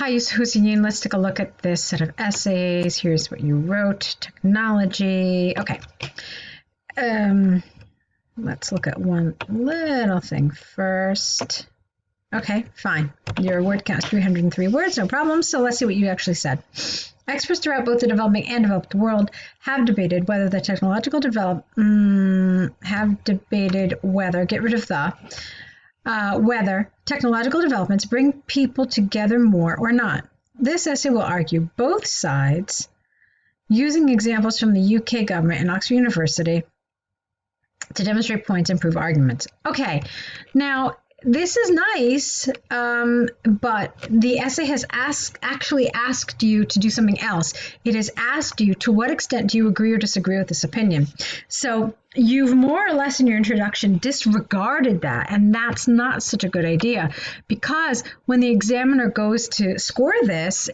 Hi, Huseyin. Let's take a look at this set of essays. Here's what you wrote. Technology. Okay. Let's look at one little thing first. Okay, fine. Your word count is 303 words, no problem. So let's see what you actually said. Experts throughout both the developing and developed world have debated whether the technological whether technological developments bring people together more or not. This essay will argue both sides using examples from the UK government and Oxford University to demonstrate points and prove arguments. Okay, now this is nice, but the essay has actually asked you to do something else. It has asked you, to what extent do you agree or disagree with this opinion? So you've more or less in your introduction disregarded that, and that's not such a good idea, because when the examiner goes to score this,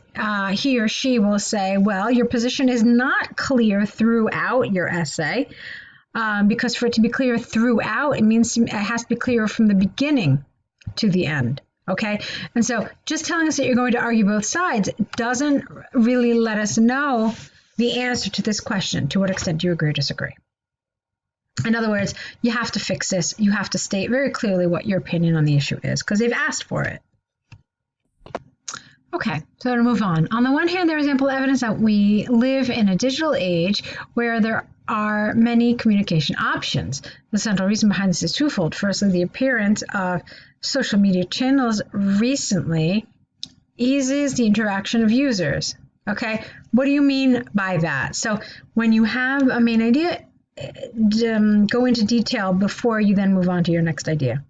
he or she will say, well, your position is not clear throughout your essay. Because for it to be clear throughout, it means it has to be clear from the beginning to the end, okay? And so just telling us that you're going to argue both sides doesn't really let us know the answer to this question. To what extent do you agree or disagree? In other words, you have to fix this. You have to state very clearly what your opinion on the issue is, because they've asked for it. Okay, so to move on. On the one hand, there is ample evidence that we live in a digital age where there are many communication options. The central reason behind this is twofold. Firstly, the appearance of social media channels recently eases the interaction of users. Okay, what do you mean by that? So when you have a main idea, go into detail before you then move on to your next idea.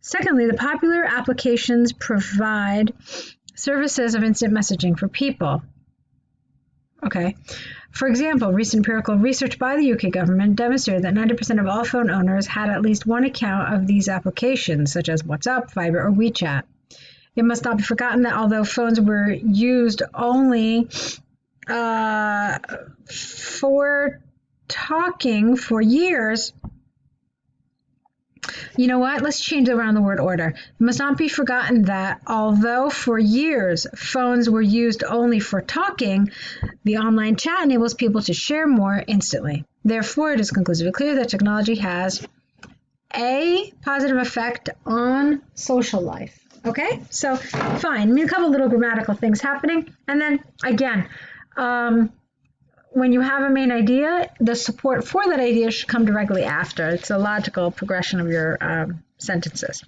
Secondly, the popular applications provide services of instant messaging for people. Okay. For example, recent empirical research by the UK government demonstrated that 90% of all phone owners had at least one account of these applications, such as WhatsApp, Viber, or WeChat. It must not be forgotten that although phones were used only for talking for years, you know what? Let's change around the word order. It must not be forgotten that although for years phones were used only for talking, the online chat enables people to share more instantly. Therefore, it is conclusively clear that technology has a positive effect on social life. Okay? So, fine. I mean, a couple little grammatical things happening. And then, again, when you have a main idea, the support for that idea should come directly after. It's a logical progression of your sentences.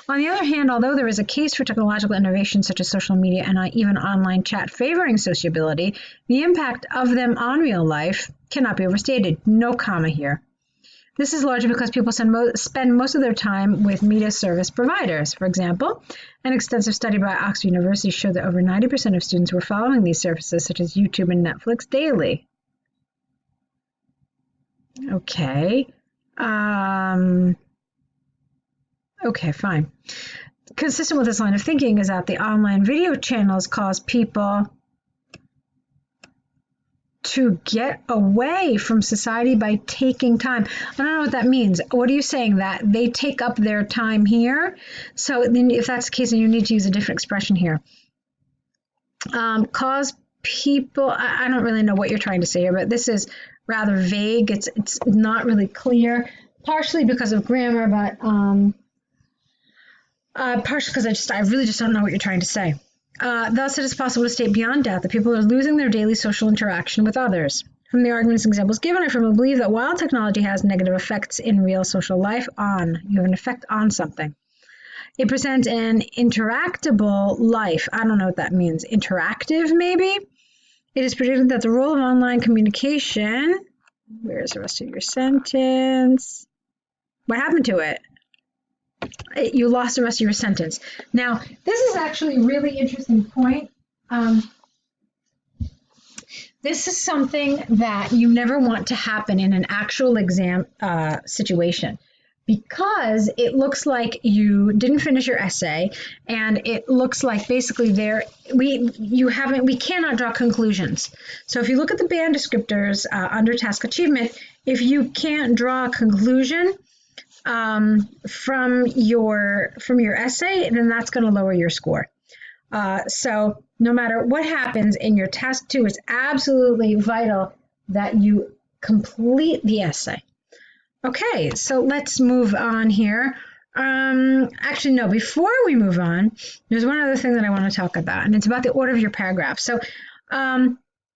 On the other hand, although there is a case for technological innovations such as social media and even online chat favoring sociability, the impact of them on real life cannot be overstated. No comma here. This is largely because people spend most of their time with media service providers. For example, an extensive study by Oxford University showed that over 90% of students were following these services, such as YouTube and Netflix, daily. Okay. Okay, fine. Consistent with this line of thinking is that the online video channels cause people to get away from society by taking time. I don't know what that means. What are you saying? That they take up their time here? So then if that's the case, then you need to use a different expression here. Cause people, I don't really know what you're trying to say here, but this is rather vague. It's not really clear, partially because of grammar, but partially because I really just don't know what you're trying to say. Thus, it is possible to state beyond doubt that people are losing their daily social interaction with others. From the arguments and examples given, I firmly believe that while technology has negative effects in real social life, you have an effect on something. It presents an interactable life. I don't know what that means. Interactive, maybe? It is predicted that the role of online communication... Where's the rest of your sentence? What happened to it? You lost the rest of your sentence. Now, this is actually a really interesting point. This is something that you never want to happen in an actual exam situation, because it looks like you didn't finish your essay, and it looks like basically we cannot draw conclusions. So if you look at the band descriptors under task achievement, if you can't draw a conclusion from your essay, then that's going to lower your score. So no matter what happens in your task 2, it's absolutely vital that you complete the essay. Okay, so let's move on here. Actually, no, before we move on, there's one other thing that I want to talk about, and it's about the order of your paragraph. So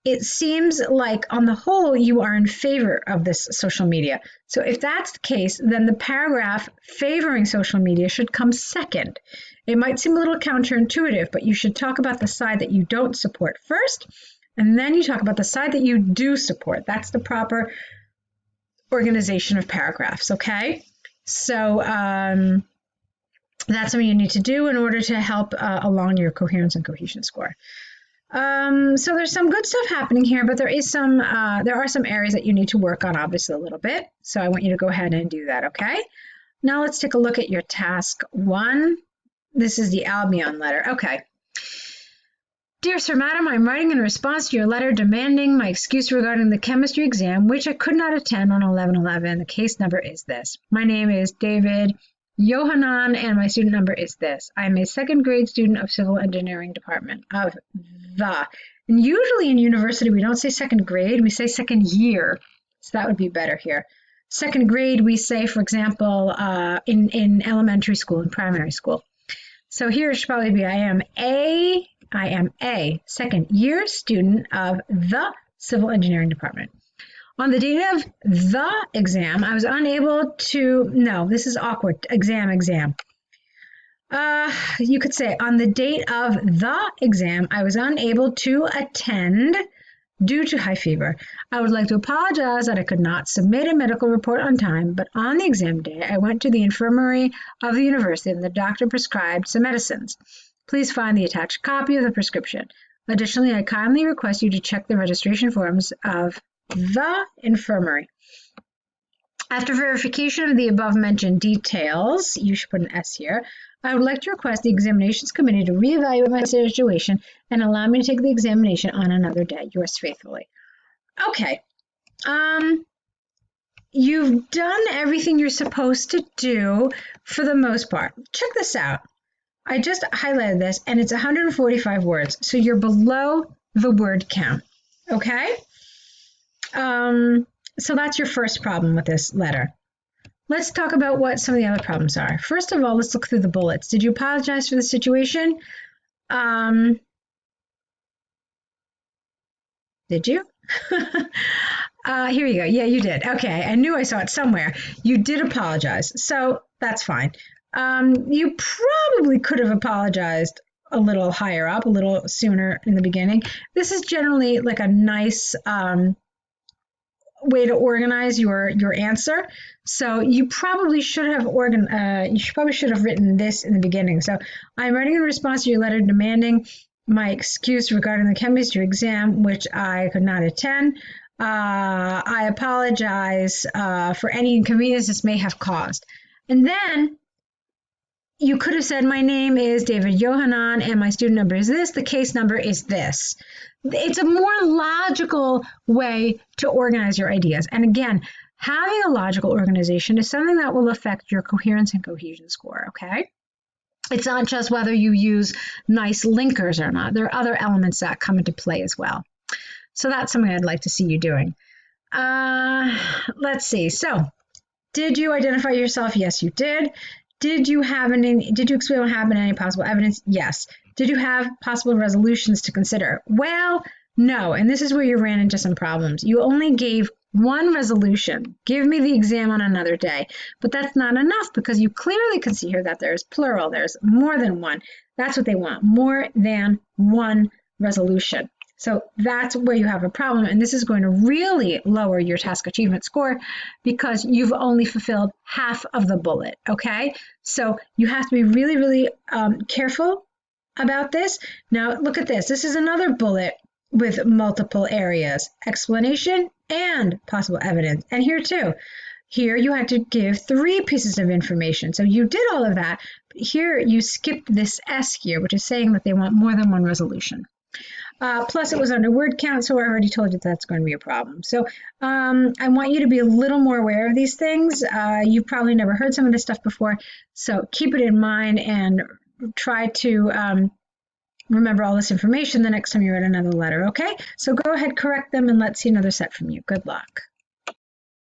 it seems like on the whole, you are in favor of this social media. So if that's the case, then the paragraph favoring social media should come second. It might seem a little counterintuitive, but you should talk about the side that you don't support first, and then you talk about the side that you do support. That's the proper organization of paragraphs, okay? So that's something you need to do in order to help along your coherence and cohesion score. So there's some good stuff happening here, but there are some areas that you need to work on, obviously, a little bit. So I want you to go ahead and do that, okay? Now let's take a look at your task 1. This is the Albion letter. Okay. Dear Sir, Madam, I'm writing in response to your letter demanding my excuse regarding the chemistry exam, which I could not attend on 11/11. The case number is this. My name is David Yohanan, and my student number is this. I'm a second grade student of Civil Engineering Department of the. And usually in university, we don't say second grade, we say second year. So that would be better here. Second grade, we say, for example, in elementary school and primary school. So here it should probably be I am a second year student of the Civil Engineering Department. On the date of the exam, I was unable to, no, this is awkward, exam. You could say, on the date of the exam, I was unable to attend due to high fever. I would like to apologize that I could not submit a medical report on time, but on the exam day, I went to the infirmary of the university and the doctor prescribed some medicines. Please find the attached copy of the prescription. Additionally, I kindly request you to check the registration forms of the infirmary. After verification of the above-mentioned details, you should put an S here, I would like to request the examinations committee to reevaluate my situation and allow me to take the examination on another day. Yours faithfully. Okay. You've done everything you're supposed to do for the most part. Check this out. I just highlighted this, and it's 145 words, so you're below the word count, okay? So that's your first problem with this letter. Let's talk about what some of the other problems are. First of all, let's look through the bullets. Did you apologize for the situation? Did you? Here you go. Yeah, you did. Okay, I knew I saw it somewhere. You did apologize, so that's fine. You probably could have apologized a little higher up, a little sooner in the beginning. This is generally like a nice way to organize your answer. So you probably should have written this in the beginning. So I'm writing in response to your letter demanding my excuse regarding the chemistry exam, which I could not attend. I apologize for any inconvenience this may have caused. And then you could have said, my name is David Yohanan and my student number is this. The case number is this. It's a more logical way to organize your ideas. And again, having a logical organization is something that will affect your coherence and cohesion score, okay? It's not just whether you use nice linkers or not. There are other elements that come into play as well. So that's something I'd like to see you doing. Let's see. So, did you identify yourself? Yes, you did. Did you explain what happened and any possible evidence? Yes. Did you have possible resolutions to consider? Well, no. And this is where you ran into some problems. You only gave one resolution. Give me the exam on another day. But that's not enough because you clearly can see here that there's plural. There's more than one. That's what they want. More than one resolution. So that's where you have a problem, and this is going to really lower your task achievement score because you've only fulfilled half of the bullet, okay? So you have to be really, really careful about this. Now, look at this. This is another bullet with multiple areas, explanation and possible evidence. And here too. Here you had to give 3 pieces of information. So you did all of that. But here you skipped this S here, which is saying that they want more than one resolution. Plus it was under word count, so I already told you that's going to be a problem. So I want you to be a little more aware of these things. You've probably never heard some of this stuff before, so keep it in mind and try to remember all this information the next time you write another letter, okay? So go ahead, correct them, and let's see another set from you. Good luck.